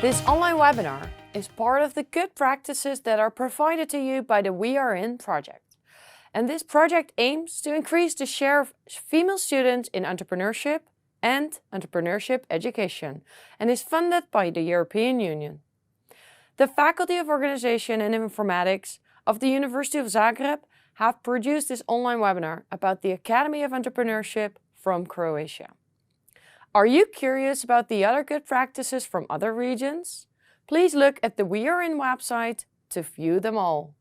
This online webinar is part of the good practices that are provided to you by the We Are In project. And this project aims to increase the share of female students in entrepreneurship and entrepreneurship education and is funded by the European Union. The Faculty of Organization and Informatics of the University of Zagreb have produced this online webinar about the Academy of Entrepreneurship from Croatia. Are you curious about the other good practices from other regions? Please look at the We Are In website to view them all.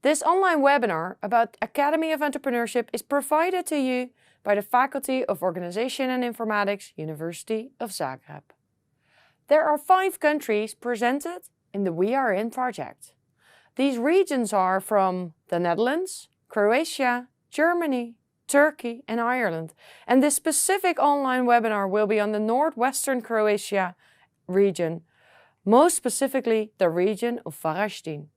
This online webinar about Academy of Entrepreneurship is provided to you by the Faculty of Organization and Informatics, University of Zagreb. There are 5 countries presented in the We Are In project. These regions are from the Netherlands, Croatia, Germany, Turkey and Ireland. And this specific online webinar will be on the northwestern Croatia region, most specifically the region of Varaždin.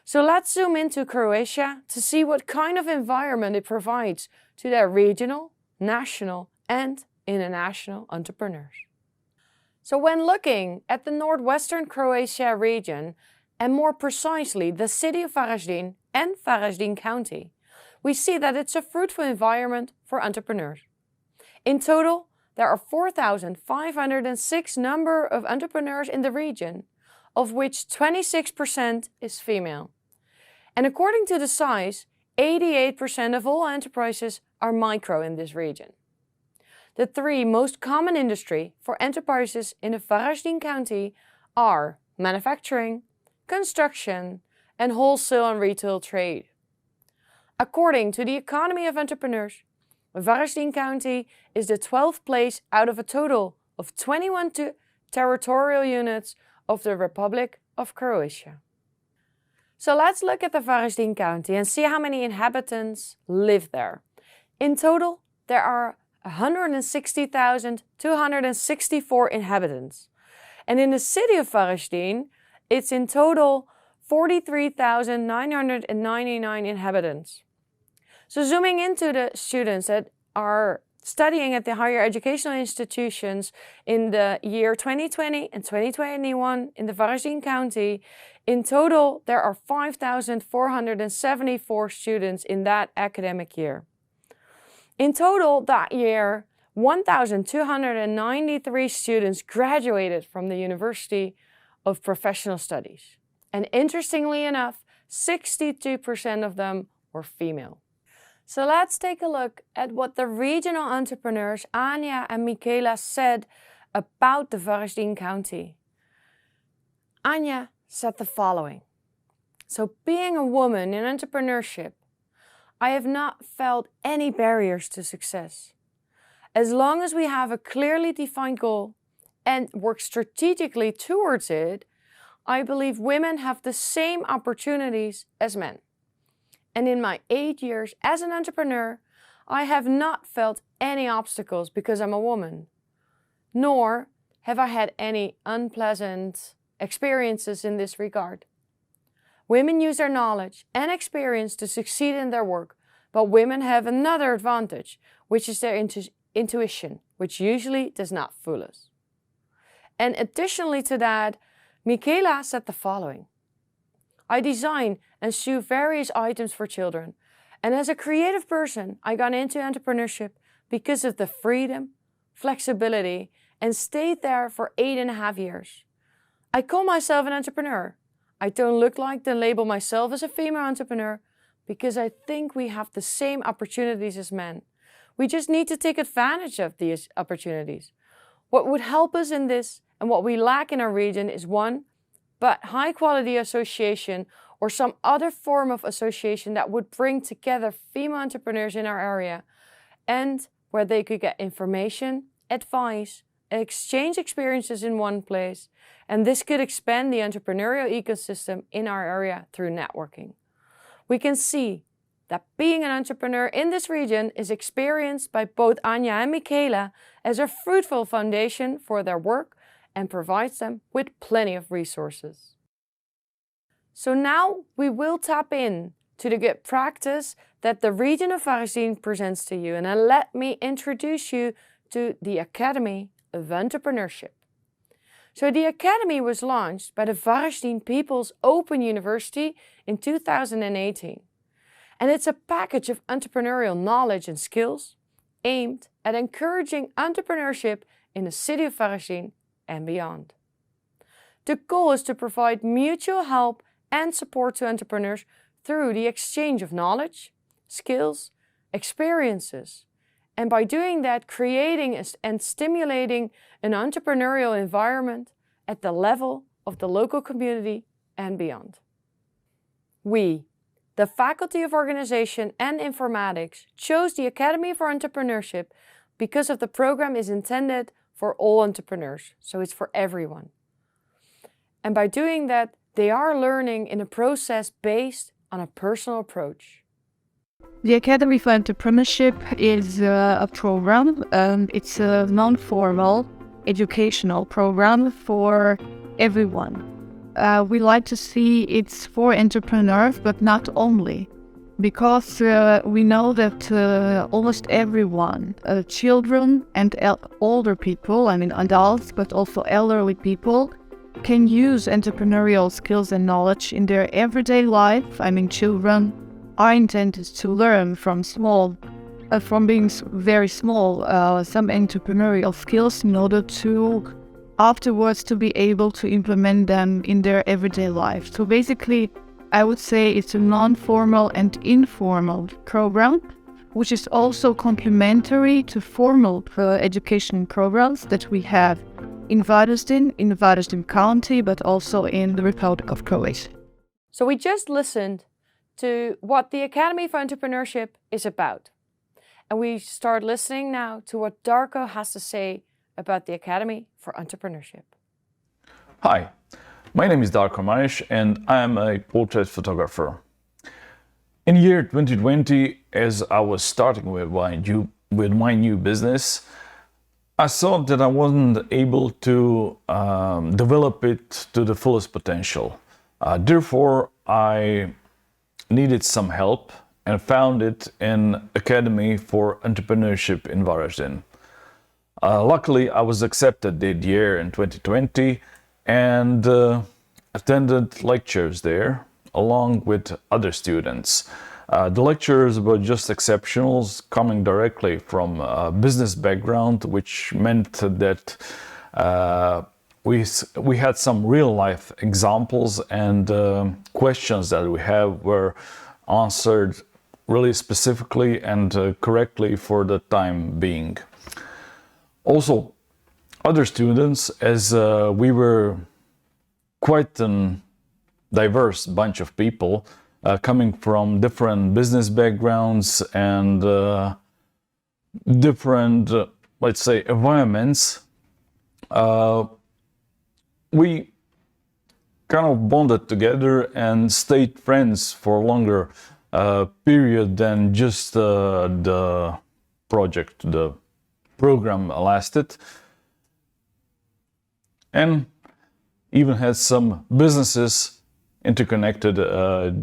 So let's zoom into Croatia to see what kind of environment it provides to their regional, national and international entrepreneurs. So when looking at the northwestern Croatia region, and more precisely the city of Varaždin and Varaždin County, we see that it's a fruitful environment for entrepreneurs. In total, there are 4,506 number of entrepreneurs in the region, of which 26% is female. And according to the size, 88% of all enterprises are micro in this region. The 3 most common industry for enterprises in the Varaždin County are manufacturing, construction, and wholesale and retail trade. According to the Economy of Entrepreneurs, Varaždin County is the 12th place out of a total of 21 territorial units of the Republic of Croatia. So let's look at the Varaždin County and see how many inhabitants live there. In total, there are 160,264 inhabitants. And in the city of Varaždin, it's in total 43,999 inhabitants. So zooming into the students that are studying at the higher educational institutions in the year 2020 and 2021 in the Varaždin County, in total there are 5,474 students in that academic year. In total that year, 1,293 students graduated from the University of Professional Studies. And interestingly enough, 62% of them were female. So let's take a look at what the regional entrepreneurs Anja and Michaela said about the Varaždin County. Anja said the following. So being a woman in entrepreneurship, I have not felt any barriers to success. As long as we have a clearly defined goal and work strategically towards it, I believe women have the same opportunities as men. And in my 8 years as an entrepreneur, I have not felt any obstacles because I'm a woman. Nor have I had any unpleasant experiences in this regard. Women use their knowledge and experience to succeed in their work, but women have another advantage, which is their intuition, which usually does not fool us. And additionally to that, Michaela said the following. I design and sew various items for children. And as a creative person, I got into entrepreneurship because of the freedom, flexibility, and stayed there for 8.5 years. I call myself an entrepreneur. I don't look like to label myself as a female entrepreneur because I think we have the same opportunities as men. We just need to take advantage of these opportunities. What would help us in this and what we lack in our region is but high quality association or some other form of association that would bring together female entrepreneurs in our area and where they could get information, advice, exchange experiences in one place, and this could expand the entrepreneurial ecosystem in our area through networking. We can see that being an entrepreneur in this region is experienced by both Anja and Michaela as a fruitful foundation for their work and provides them with plenty of resources. So now we will tap in to the good practice that the region of Varaždin presents to you, and then let me introduce you to the Academy of Entrepreneurship. So the Academy was launched by the Varesdien People's Open University in 2018. And it's a package of entrepreneurial knowledge and skills aimed at encouraging entrepreneurship in the city of Varesdien and beyond. The goal is to provide mutual help and support to entrepreneurs through the exchange of knowledge, skills, experiences, and by doing that, creating and stimulating an entrepreneurial environment at the level of the local community and beyond. We, the Faculty of Organization and Informatics, chose the Academy for Entrepreneurship because of the program is intended for all entrepreneurs, so it's for everyone. And by doing that, they are learning in a process based on a personal approach. The Academy for Entrepreneurship is a program. It's a non-formal educational program for everyone. We like to see it's for entrepreneurs, but not only, because we know that almost everyone, children and older people, I mean adults, but also elderly people, can use entrepreneurial skills and knowledge in their everyday life. I mean, children are intended to learn from being very small, some entrepreneurial skills in order to afterwards to be able to implement them in their everyday life. So basically, I would say it's a non-formal and informal program, which is also complementary to formal education programs that we have in Varesdien County, but also in the Republic of Croatia. So we just listened to what the Academy for Entrepreneurship is about. And we start listening now to what Darko has to say about the Academy for Entrepreneurship. Hi, my name is Darko Marish and I am a portrait photographer. In year 2020, as I was starting with my new business, I thought that I wasn't able to develop it to the fullest potential. Therefore, I needed some help and found it in Academy for Entrepreneurship in Varesdien. Luckily, I was accepted that year in 2020 and attended lectures there along with other students. The lectures were just exceptional, coming directly from a business background, which meant that we had some real life examples and questions that we have were answered really specifically and correctly for the time being. Also, other students, as we were quite a diverse bunch of people, coming from different business backgrounds and different, let's say, environments, we kind of bonded together and stayed friends for a longer period than just the program lasted, and even had some businesses interconnected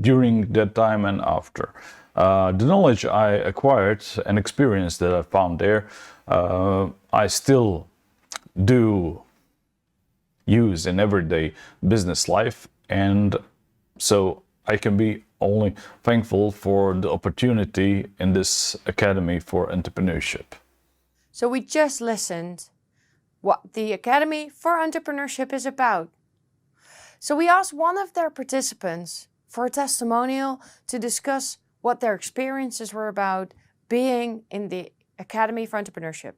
during that time and after. The knowledge I acquired and experience that I found there, I still do use in everyday business life, and so I can be only thankful for the opportunity in this Academy for Entrepreneurship. So we just listened what the Academy for Entrepreneurship is about. So we asked one of their participants for a testimonial to discuss what their experiences were about being in the Academy for Entrepreneurship.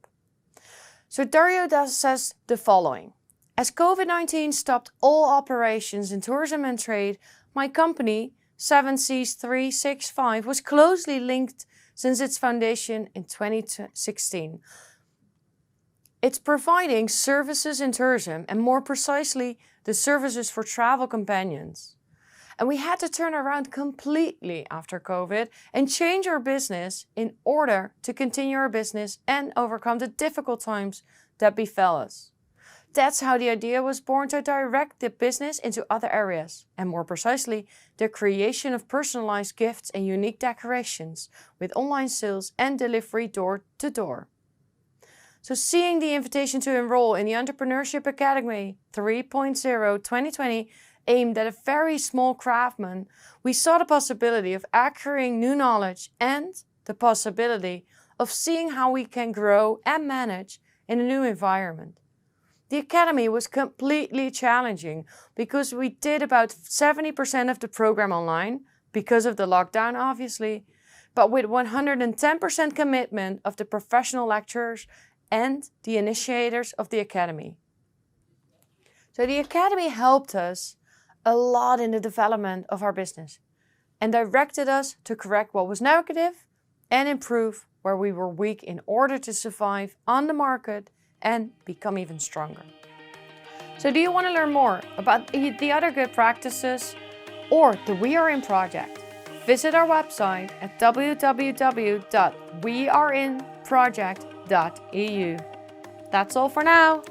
So Dario says the following. As COVID-19 stopped all operations in tourism and trade, my company, 7Cs365, was closely linked since its foundation in 2016. It's providing services in tourism, and more precisely, the services for travel companions. And we had to turn around completely after COVID and change our business in order to continue our business and overcome the difficult times that befell us. That's how the idea was born to direct the business into other areas, and more precisely, the creation of personalized gifts and unique decorations with online sales and delivery door to door. So seeing the invitation to enroll in the Entrepreneurship Academy 3.0 2020 aimed at a very small craftsman, we saw the possibility of acquiring new knowledge and the possibility of seeing how we can grow and manage in a new environment. The Academy was completely challenging because we did about 70% of the program online, because of the lockdown obviously, but with 110% commitment of the professional lecturers and the initiators of the Academy. So the Academy helped us a lot in the development of our business and directed us to correct what was negative and improve where we were weak in order to survive on the market and become even stronger. So do you want to learn more about the other good practices or the We Are In project? Visit our website at www.weareinproject.eu. That's all for now.